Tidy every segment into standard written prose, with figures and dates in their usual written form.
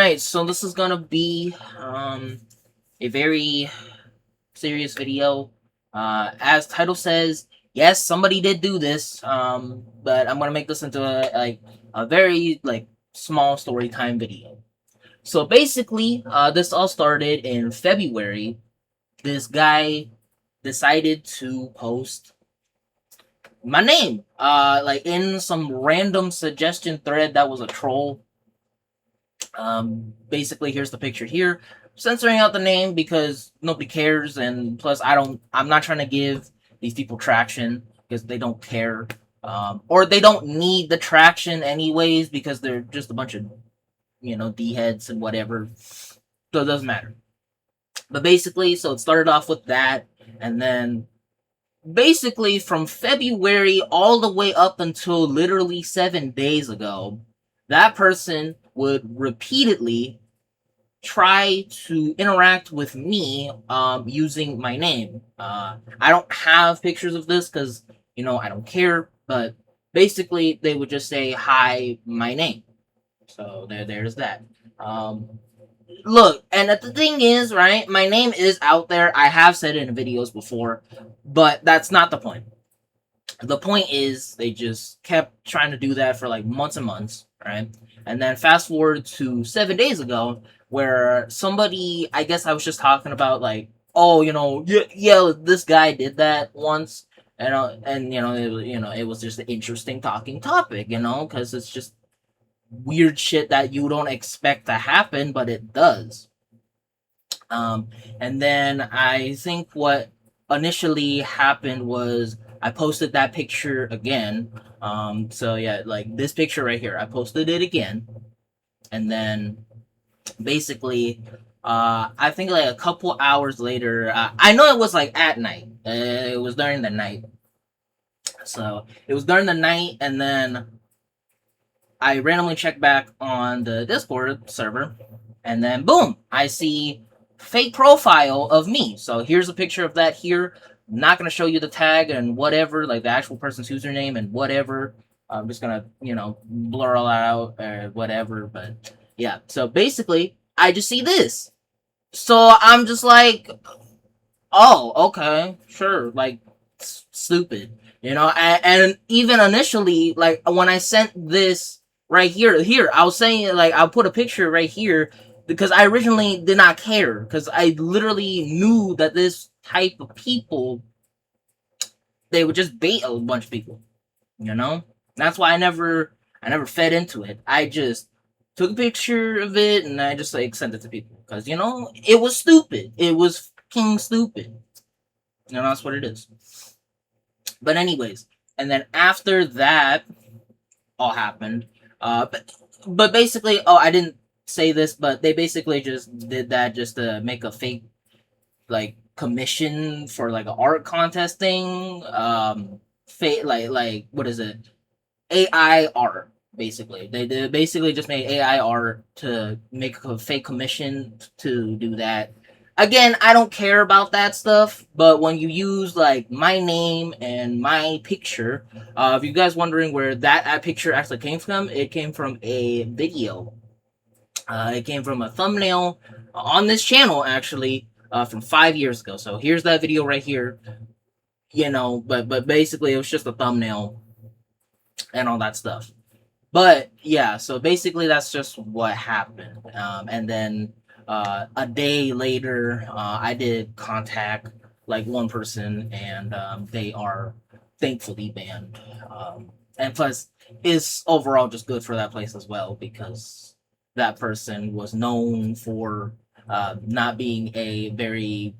Alright, so this is gonna be a very serious video. As title says, yes, somebody did do this. But I'm gonna make this into a very small story time video. So basically, this all started in February. This guy decided to post my name, in some random suggestion thread that was a troll. Basically, here's the picture here. Censoring out the name because nobody cares, and plus, I'm not trying to give these people traction because they don't care, or they don't need the traction anyways because they're just a bunch of d heads and whatever. So it doesn't matter. But basically, so it started off with that, and then basically from February all the way up until literally 7 days ago, that person would repeatedly try to interact with me using my name. I don't have pictures of this because, I don't care, but basically they would just say, hi, my name. So there's that. Look, and the thing is, right, my name is out there. I have said it in videos before, but that's not the point. The point is they just kept trying to do that for like months and months, right? And then fast forward to 7 days ago, where somebody, I guess I was just talking about like, oh, yeah, this guy did that once, and it was just an interesting talking topic, because it's just weird shit that you don't expect to happen, but it does. And then I think what initially happened was I posted that picture again. So yeah, like this picture right here, I posted it again, and then basically, I think like a couple hours later, I know it was like at night. It was during the night. So it was during the night, and then I randomly checked back on the Discord server, and then boom, I see fake profile of me. So here's a picture of that here. I'm not gonna show you the tag and whatever, like the actual person's username and whatever. I'm just gonna, blur all out or whatever. But yeah, so basically, I just see this. So I'm just like, oh, okay, sure, like stupid, and even initially, like when I sent this right here, I was saying like I'll put a picture right here because I originally did not care because I literally knew that this type of people, they would just bait a bunch of people, that's why I never fed into it. I just took a picture of it and I just like sent it to people because it was stupid. It was fucking stupid. That's what it is. But anyways, and then after that all happened, but basically, oh, I didn't say this, but they basically just did that just to make a fake like commission for like an art contest thing. Fake like what is it? AI art. Basically, they basically just made AI art to make a fake commission to do that. Again, I don't care about that stuff, but when you use like my name and my picture, if you guys wondering where that picture actually came from, it came from a video. It came from a thumbnail on this channel actually, from 5 years ago. So here's that video right here. But basically it was just a thumbnail and all that stuff. But yeah, so basically that's just what happened. And then a day later, I did contact like one person, and they are thankfully banned. And plus, it's overall just good for that place as well because that person was known for not being a very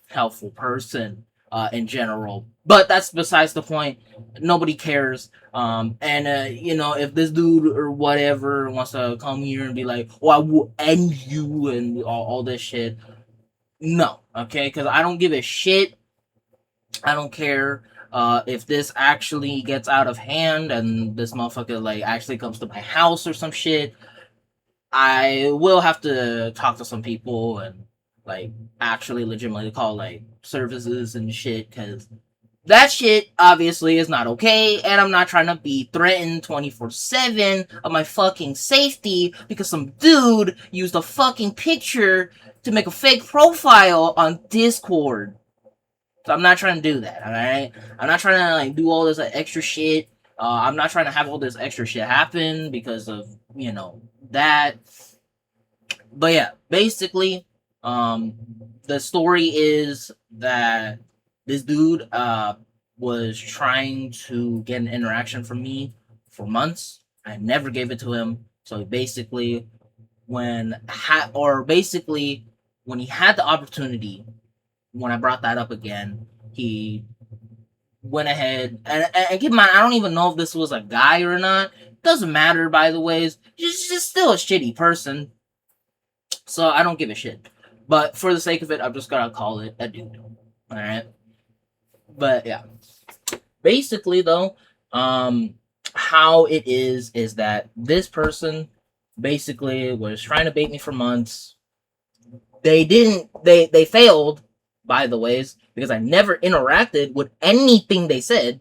helpful person in general. But that's besides the point. Nobody cares. And if this dude or whatever wants to come here and be like, "Oh, I will end you" and all this shit, no, okay, because I don't give a shit. I don't care. If this actually gets out of hand and this motherfucker like actually comes to my house or some shit, I will have to talk to some people and like actually legitimately call like services and shit because That shit obviously is not okay, and I'm not trying to be threatened 24/7 of my fucking safety because some dude used a fucking picture to make a fake profile on Discord. So I'm not trying to do that, alright? I'm not trying to like do all this extra shit. I'm not trying to have all this extra shit happen because of, that. But yeah, basically, um, the story is that this dude was trying to get an interaction from me for months. I never gave it to him. So basically, when he had the opportunity, when I brought that up again, he went ahead and keep in mind, I don't even know if this was a guy or not. Doesn't matter, by the way. He's just still a shitty person. So I don't give a shit. But for the sake of it, I'm just gonna call it a dude. Alright? But yeah. Basically though, how it is that this person basically was trying to bait me for months. They failed, by the ways, because I never interacted with anything they said.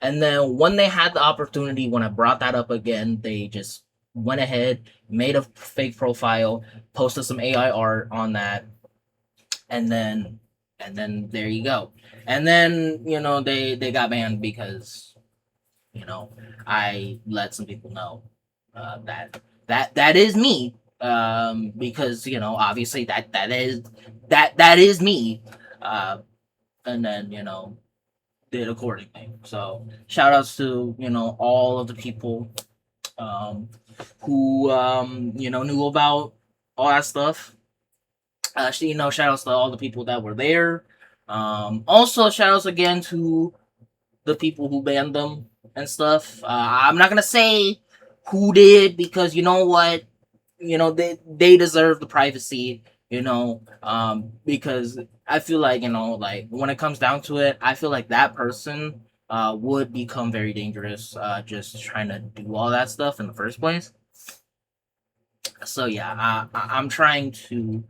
And then when they had the opportunity, when I brought that up again, they just went ahead, made a fake profile, posted some AI art on that, and then there you go. And then they got banned because you know I let some people know that is me. Because obviously that is me. Uh, and then did accordingly. So shout outs to all of the people who knew about all that stuff. Shout outs to all the people that were there. Also shout outs again to the people who banned them and stuff. I'm not gonna say who did because you know what, they deserve the privacy. Because I feel like like when it comes down to it, I feel like that person would become very dangerous just trying to do all that stuff in the first place. So yeah, I'm trying to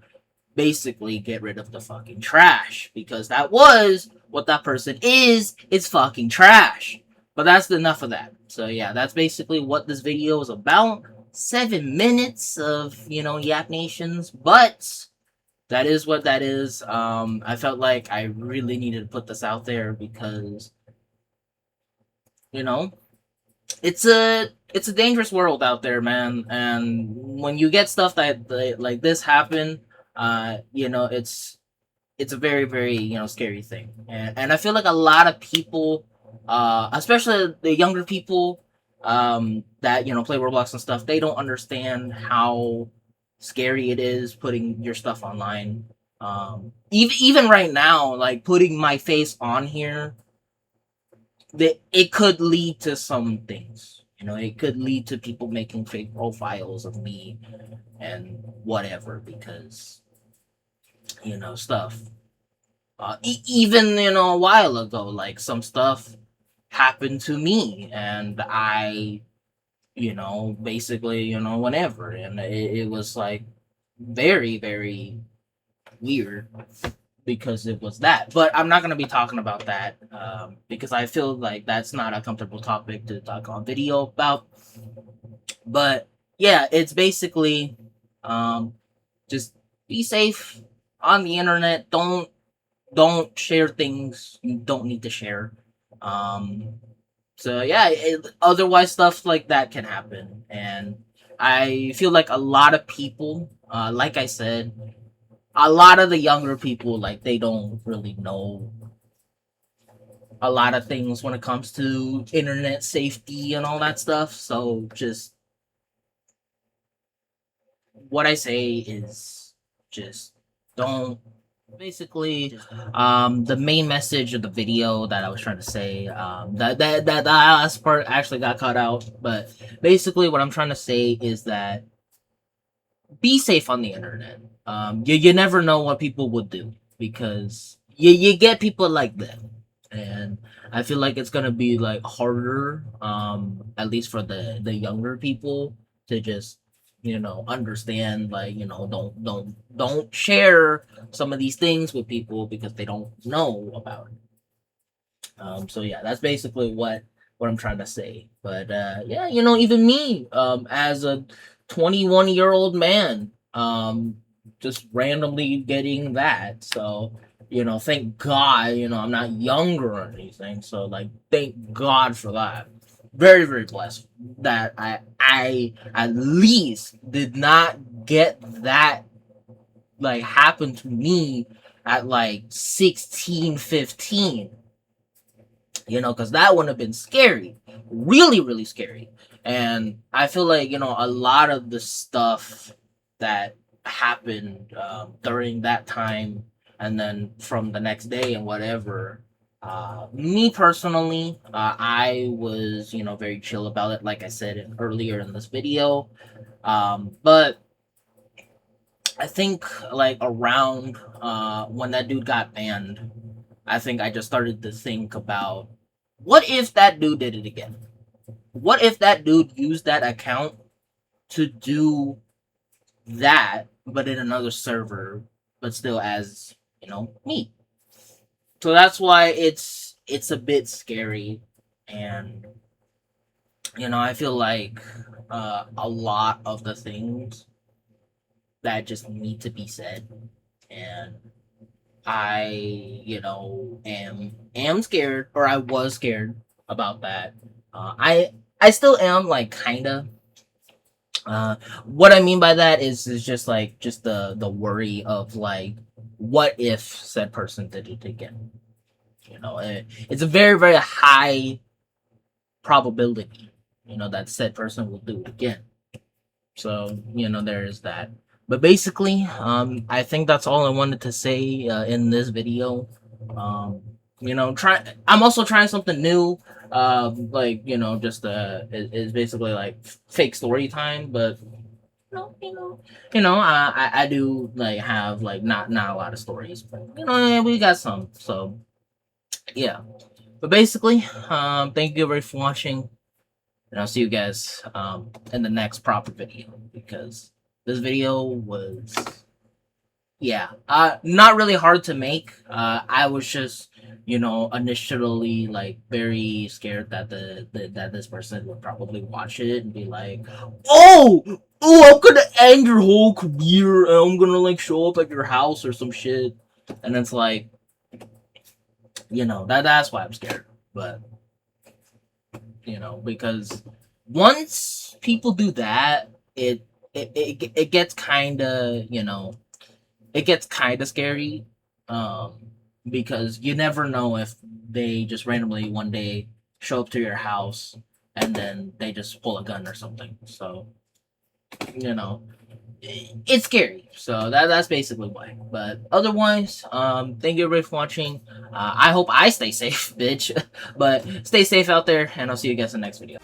basically get rid of the fucking trash because that was what that person is. It's fucking trash. But that's enough of that. So yeah, that's basically what this video is about. 7 minutes of Yap Nations, but that is what that is. I felt like I really needed to put this out there because you know it's a dangerous world out there, man. And when you get stuff that like this happen, it's a very very scary thing. And I feel like a lot of people, especially the younger people, that play Roblox and stuff, they don't understand how scary it is putting your stuff online. Even right now, like putting my face on here, that it could lead to some things. It could lead to people making fake profiles of me and whatever because stuff. Even a while ago, like some stuff happened to me, and I, basically, whenever, and it was like very very weird because it was that. But I'm not gonna be talking about that because I feel like that's not a comfortable topic to talk on video about. But yeah, it's basically just be safe on the internet. Don't share things you don't need to share. So yeah, otherwise stuff like that can happen, and I feel like a lot of people, like I said, a lot of the younger people, like they don't really know a lot of things when it comes to internet safety and all that stuff. So just what I say is just don't basically the main message of the video that I was trying to say, that last part actually got cut out, but basically what I'm trying to say is that be safe on the internet. You never know what people would do because you get people like them, and I feel like it's gonna be like harder, at least for the younger people to just understand, like don't share some of these things with people because they don't know about it. So yeah, that's basically what I'm trying to say. But yeah, you know, even me, as a 21-year-old man, just randomly getting that. So you know, thank God, you know, I'm not younger or anything. So like, thank God for that. Very very blessed that I at least did not get that like happen to me at like 16, 15. You know, because that would have been scary, really really scary. And I feel like, you know, a lot of the stuff that happened during that time, and then from the next day and whatever, me personally, I was, you know, very chill about it, like I said earlier in this video. But I think like around when that dude got banned, I think I just started to think about, what if that dude did it again? What if that dude used that account to do that, but in another server, but still as, you know, me? So that's why it's a bit scary. And you know, I feel like a lot of the things that just need to be said, and I, you know, am scared, or I was scared about that. I still am, like, kinda. What I mean by that is just like, just the worry of like, what if said person did it again? You know, it's a very very high probability, you know, that said person will do it again. So you know, there is that. But basically, I think that's all I wanted to say in this video. You know, I'm also trying something new. Like, you know, just it's basically like fake story time, but you know, I do like have like not a lot of stories, but you know, yeah, we got some. So yeah. But basically, thank you everybody for watching, and I'll see you guys in the next proper video, because this video was, yeah, not really hard to make. I was just, you know, initially like very scared that that this person would probably watch it and be like, oh, I'm gonna end your whole career, and I'm gonna like show up at your house or some shit. And it's like, you know, that's why I'm scared. But you know, because once people do that, it gets kind of, you know, it gets kind of scary, um because you never know if they just randomly one day show up to your house and then they just pull a gun or something. So you know, it's scary. So that's basically why. But otherwise, thank you everybody for watching. I hope I stay safe, bitch. But stay safe out there, and I'll see you guys in the next video.